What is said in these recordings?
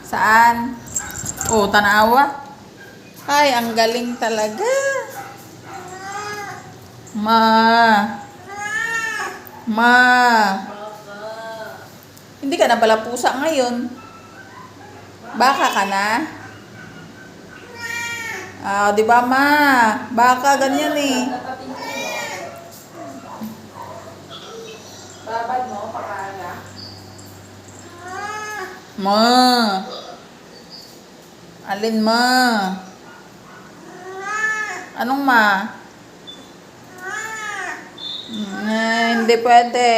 Saan? Oh, tanawa. Ay, ang galing talaga. Ma. Ma. Hindi ka na pala pusa ngayon. Baka ka na? Ah, di ba ma? Baka ganyan eh. Babad mo, pakala. Ma. Alin ma? Anong ma? Hindi pwede.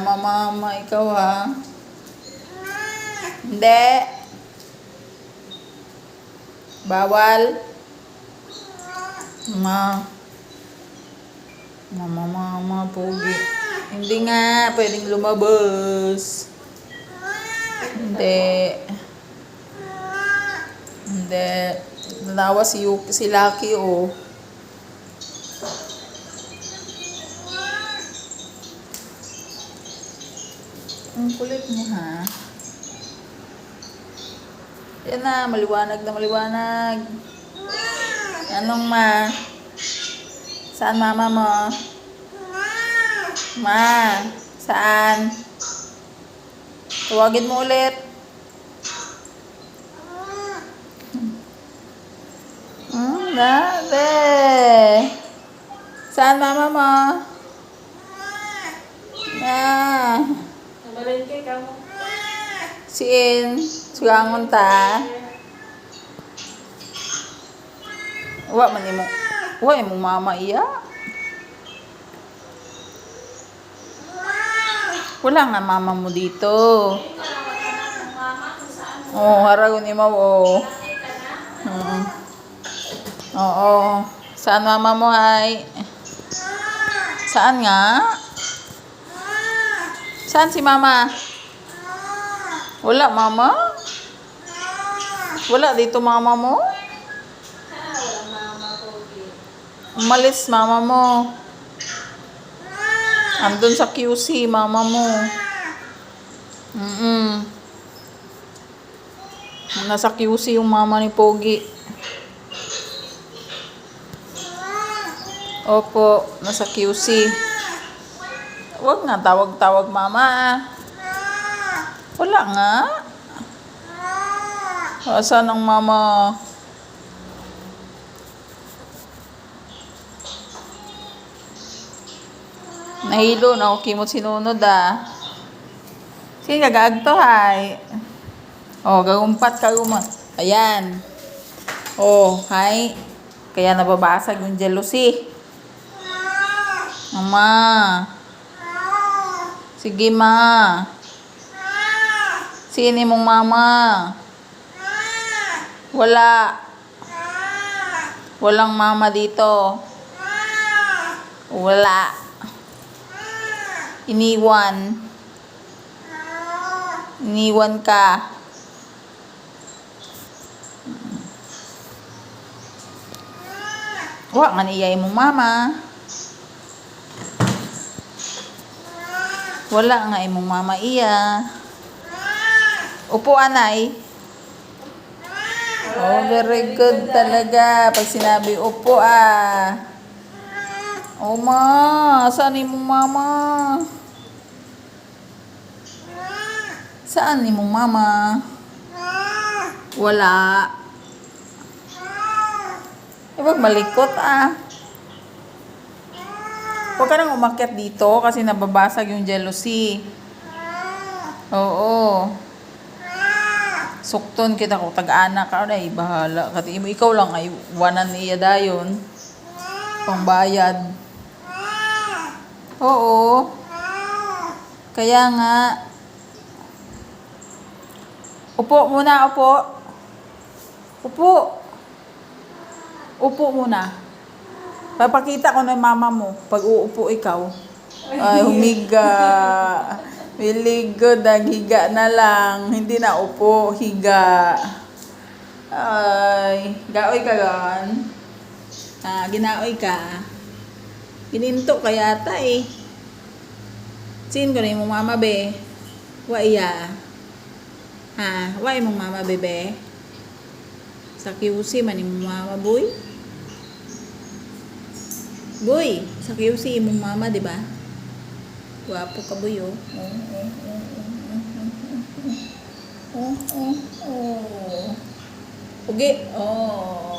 Mama, ikaw ha. Hindi. Bawal. Mama, pogi. Hindi nga, pwedeng lumabas. Hindi. Nanawa si Lucky oh. Ang kulit mo ha. Yan na, maliwanag na maliwanag. Anong ma? Saan mama mo? Ma, saan? Tawagin mo ulit. Dali. Saan mama mo? Namalengke ka mo. Siin, sugangon ta. Wa man imo. Wa imo mama iya. Wala nga mama mo dito. Oh, haragon imo oh. Oo. Saan mama mo ay? Saan nga? Saan si mama? Wala mama? Wala dito mama mo? Umalis mama mo. Andun sa QC mama mo. Nasa QC yung mama ni Pogi. Opo, nasa QC. Huwag nga tawag-tawag mama. Wala nga. Saan ang mama? Nahilo na ako kimot sinunod ah. Sige, gagagto hay. Oh, gagumpat ka gumat. Ayan. Oh, hay. Kaya nababasag yung jealousy. Mama. Sige ma. Sini mong mama? Wala. Walang mama dito. Wala. Iniwan. Iniwan ka. Wa nga niyay mong mama. Wala nga imong mama iya. Upo anay. Oh, very good talaga. Pag sinabi upo ah. Oh ma, saan imong mama? Saan imong mama? Wala. Huwag malikot ah. Huwag ka nang umakyat dito kasi nababasag yung jealousy. Oo. Sukton kita kung tag-anak ka na bahala. Kasi ikaw lang ay wanan niya dayon. Pangbayad. Oo. Kaya nga. Upo muna, upo. Upo. Upo muna. Papakita ko na mama mo pag uupo ikaw. Ay, humiga. Really good. Higa na lang. Hindi na upo. Higa. Ay, gaoy ka gan. Ginaoy ka. Gininto ka yata eh. Sin ko na yung mama be. Wa iya. Ha? Why mong mama, bebe? Sa QC man imong mama, boy? Boy, sa QC imong mama, di ba? Gwapo ka, boy, oh. Oh. Ugi. Oh.